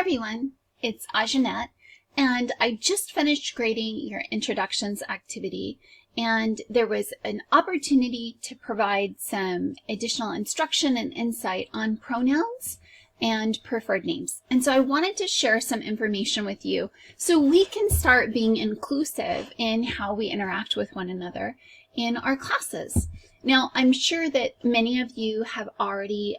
everyone, it's Ajanette, and I just finished grading your introductions activity, and there was an opportunity to provide some additional instruction and insight on pronouns and preferred names. And so I wanted to share some information with you so we can start being inclusive in how we interact with one another in our classes. Now, I'm sure that many of you have already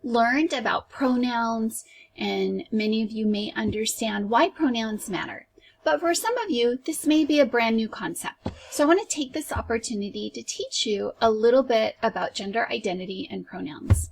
learned about pronouns, and many of you may understand why pronouns matter. But for some of you, this may be a brand new concept. So I want to take this opportunity to teach you a little bit about gender identity and pronouns.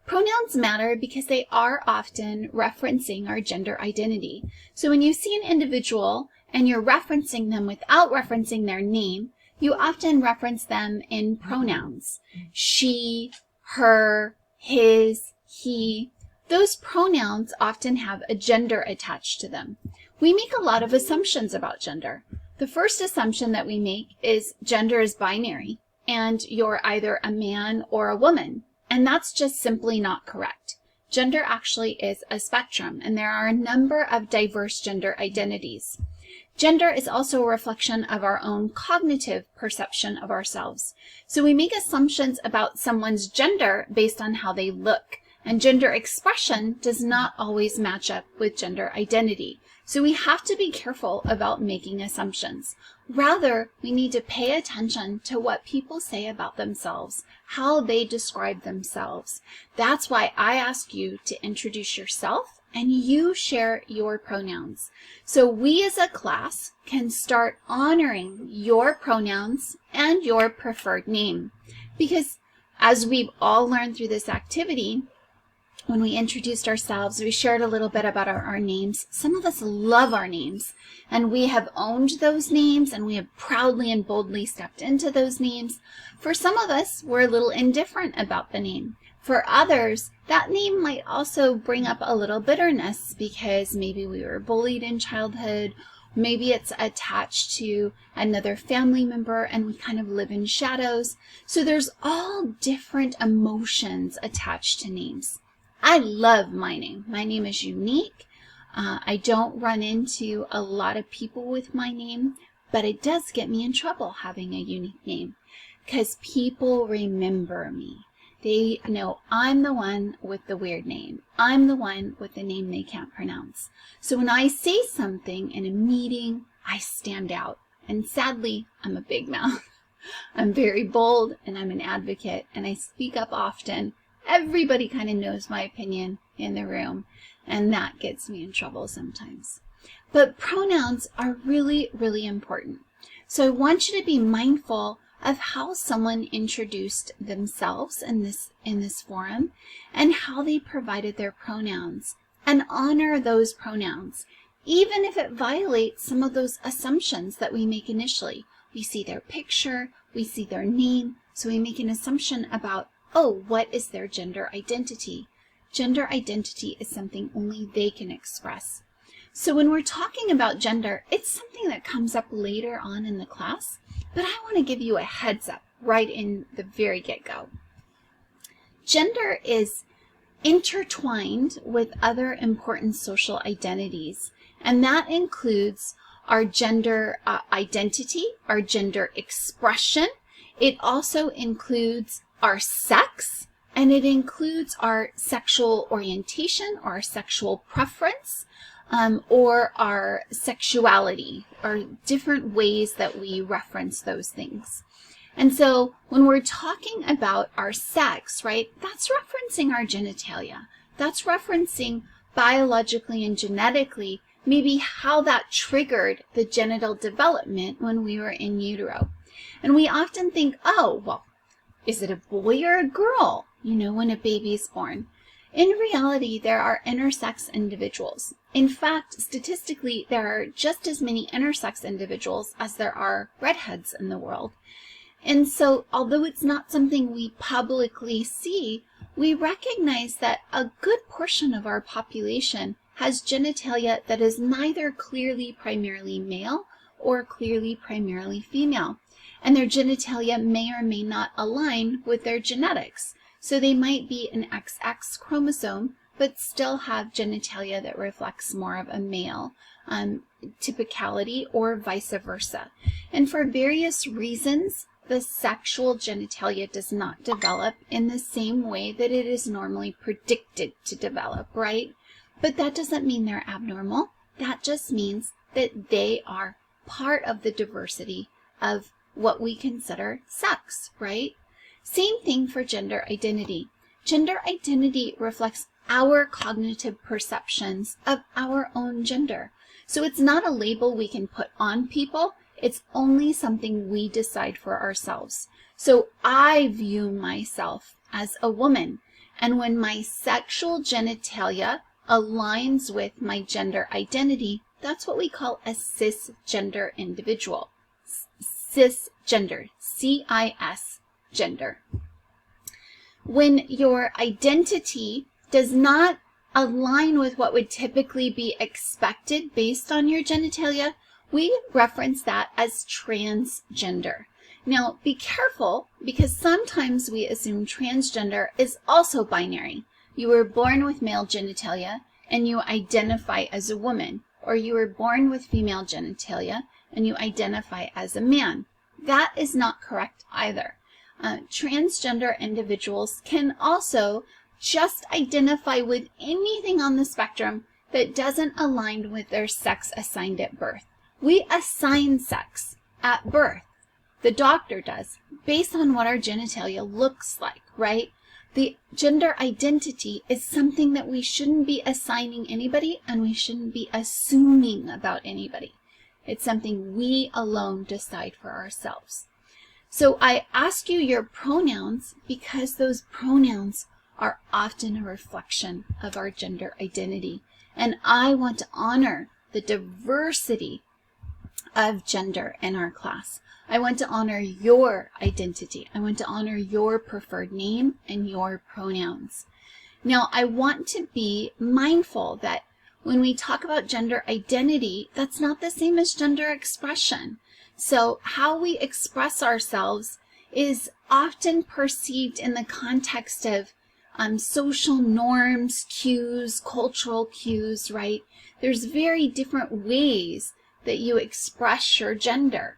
Pronouns matter because they are often referencing our gender identity. So when you see an individual and you're referencing them without referencing their name, you often reference them in pronouns. She, her, his, he. Those pronouns often have a gender attached to them. We make a lot of assumptions about gender. The first assumption that we make is gender is binary and you're either a man or a woman. And that's just simply not correct. Gender actually is a spectrum, and there are a number of diverse gender identities. Gender is also a reflection of our own cognitive perception of ourselves. So we make assumptions about someone's gender based on how they look, and gender expression does not always match up with gender identity. So we have to be careful about making assumptions. Rather, we need to pay attention to what people say about themselves, how they describe themselves. That's why I ask you to introduce yourself and you share your pronouns. So we as a class can start honoring your pronouns and your preferred name. Because as we've all learned through this activity, when we introduced ourselves, we shared a little bit about our names. Some of us love our names, and we have owned those names, and we have proudly and boldly stepped into those names. For some of us, we're a little indifferent about the name. For others, that name might also bring up a little bitterness because maybe we were bullied in childhood, maybe it's attached to another family member and we kind of live in shadows. So there's all different emotions attached to names. I love my name. My name is unique. I don't run into a lot of people with my name, but it does get me in trouble having a unique name because people remember me. They know I'm the one with the weird name. I'm the one with the name they can't pronounce. So when I say something in a meeting, I stand out. And sadly, I'm a big mouth. I'm very bold and I'm an advocate and I speak up often. Everybody kind of knows my opinion in the room, and that gets me in trouble sometimes. But pronouns are really, really important. So I want you to be mindful of how someone introduced themselves in this forum and how they provided their pronouns, and honor those pronouns, even if it violates some of those assumptions that we make initially. We see their picture, we see their name, so we make an assumption about, oh, what is their gender identity? Gender identity is something only they can express. So when we're talking about gender, it's something that comes up later on in the class, but I want to give you a heads up right in the very get-go. Gender is intertwined with other important social identities, and that includes our gender identity, our gender expression. It also includes our sex, and it includes our sexual orientation or our sexual preference, or our sexuality, or different ways that we reference those things. And so when we're talking about our sex, right, that's referencing our genitalia. That's referencing biologically and genetically maybe how that triggered the genital development when we were in utero. And we often think, oh, well, is it a boy or a girl, when a baby is born? In reality, there are intersex individuals. In fact, statistically, there are just as many intersex individuals as there are redheads in the world. And so, although it's not something we publicly see, we recognize that a good portion of our population has genitalia that is neither clearly primarily male or clearly primarily female. And their genitalia may or may not align with their genetics. So they might be an XX chromosome but still have genitalia that reflects more of a male typicality, or vice versa. And for various reasons, the sexual genitalia does not develop in the same way that it is normally predicted to develop, right? But that doesn't mean they're abnormal. That just means that they are part of the diversity of what we consider sex, right? Same thing for gender identity. Gender identity reflects our cognitive perceptions of our own gender. So it's not a label we can put on people. It's only something we decide for ourselves. So I view myself as a woman, and when my sexual genitalia aligns with my gender identity, that's what we call a cisgender individual. Cisgender, C-I-S, gender. When your identity does not align with what would typically be expected based on your genitalia, we reference that as transgender. Now, be careful, because sometimes we assume transgender is also binary. You were born with male genitalia and you identify as a woman, or you were born with female genitalia and you identify as a man. That is not correct either. Transgender individuals can also just identify with anything on the spectrum that doesn't align with their sex assigned at birth. We assign sex at birth. The doctor does, based on what our genitalia looks like, right? The gender identity is something that we shouldn't be assigning anybody, and we shouldn't be assuming about anybody. It's something we alone decide for ourselves. So I ask you your pronouns because those pronouns are often a reflection of our gender identity. And I want to honor the diversity of gender in our class. I want to honor your identity. I want to honor your preferred name and your pronouns. Now, I want to be mindful that when we talk about gender identity, that's not the same as gender expression. So how we express ourselves is often perceived in the context of social norms, cues, cultural cues, right? There's very different ways that you express your gender.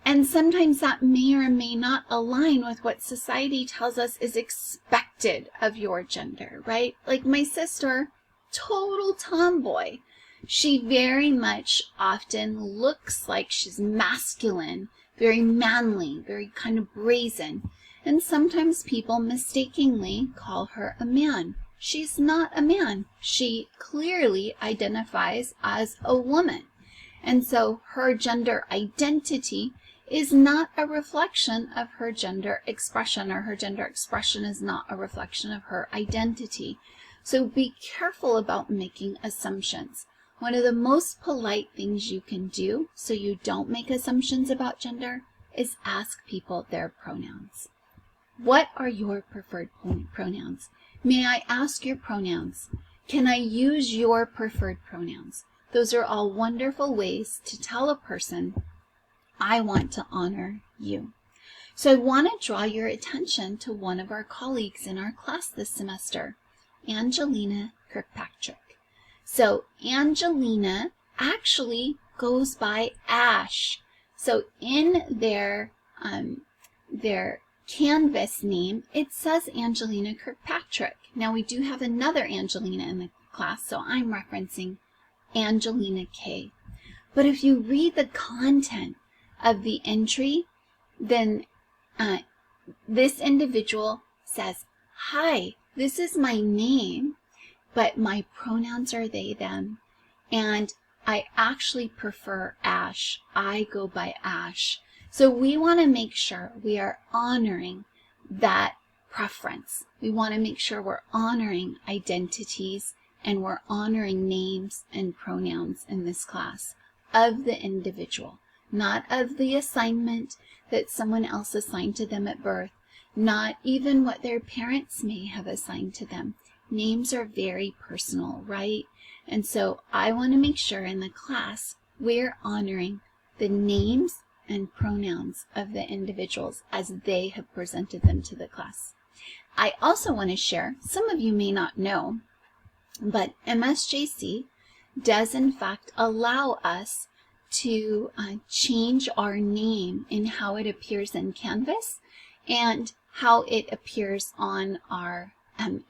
And sometimes that may or may not align with what society tells us is expected of your gender, right? Like my sister, total tomboy. She very much often looks like she's masculine, very manly, very kind of brazen. And sometimes people mistakenly call her a man. She's not a man. She clearly identifies as a woman. And so her gender identity is not a reflection of her gender expression, or her gender expression is not a reflection of her identity. So be careful about making assumptions. One of the most polite things you can do so you don't make assumptions about gender is ask people their pronouns. What are your preferred pronouns? May I ask your pronouns? Can I use your preferred pronouns? Those are all wonderful ways to tell a person, I want to honor you. So I want to draw your attention to one of our colleagues in our class this semester, Angelina Kirkpatrick. So Angelina actually goes by Ash. So in their Canvas name, it says Angelina Kirkpatrick. Now we do have another Angelina in the class, so I'm referencing Angelina K. But if you read the content of the entry, then this individual says, hi, this is my name, but my pronouns are they, them, and I actually prefer Ash. I go by Ash. So we want to make sure we are honoring that preference. We want to make sure we're honoring identities and we're honoring names and pronouns in this class of the individual, not of the assignment that someone else assigned to them at birth, not even what their parents may have assigned to them. Names are very personal, right? And so I want to make sure in the class we're honoring the names and pronouns of the individuals as they have presented them to the class. I also want to share, some of you may not know, But MSJC does in fact allow us to change our name in how it appears in Canvas and how it appears on our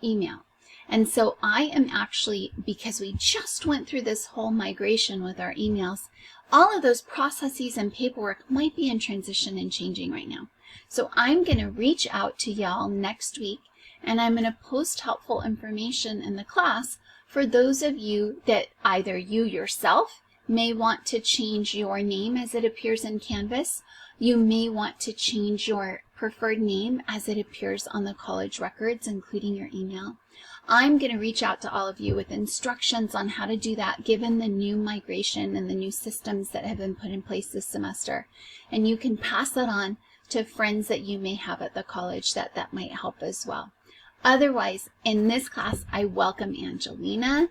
email. And so I am actually, because we just went through this whole migration with our emails, all of those processes and paperwork might be in transition and changing right now. So I'm going to reach out to y'all next week, and I'm going to post helpful information in the class for those of you that either you yourself may want to change your name as it appears in Canvas. You may want to change your preferred name as it appears on the college records, including your email. I'm going to reach out to all of you with instructions on how to do that given the new migration and the new systems that have been put in place this semester. And you can pass that on to friends that you may have at the college that might help as well. Otherwise, in this class, I welcome Angelina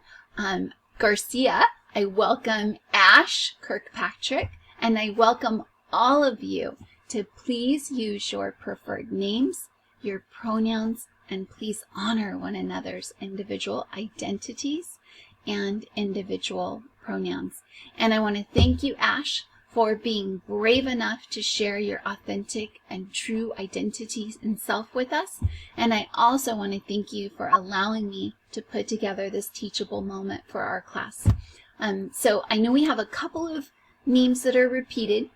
Garcia, I welcome Ash Kirkpatrick, and I welcome all of you to please use your preferred names, your pronouns, and please honor one another's individual identities and individual pronouns. And I want to thank you, Ash, for being brave enough to share your authentic and true identity and self with us. And I also want to thank you for allowing me to put together this teachable moment for our class. So I know we have a couple of names that are repeated.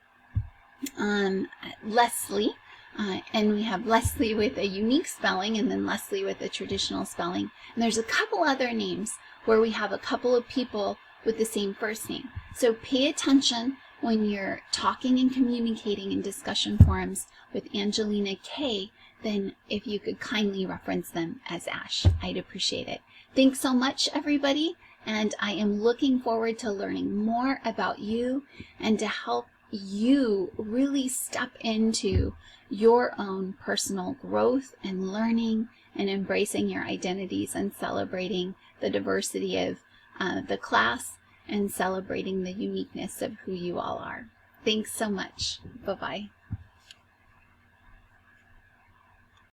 Leslie, and we have Leslie with a unique spelling and then Leslie with a traditional spelling. And there's a couple other names where we have a couple of people with the same first name. So pay attention when you're talking and communicating in discussion forums with Angelina K, then if you could kindly reference them as Ash, I'd appreciate it. Thanks so much, everybody, and I am looking forward to learning more about you and to help you really step into your own personal growth and learning and embracing your identities and celebrating the diversity of the class and celebrating the uniqueness of who you all are. Thanks so much. Bye-bye.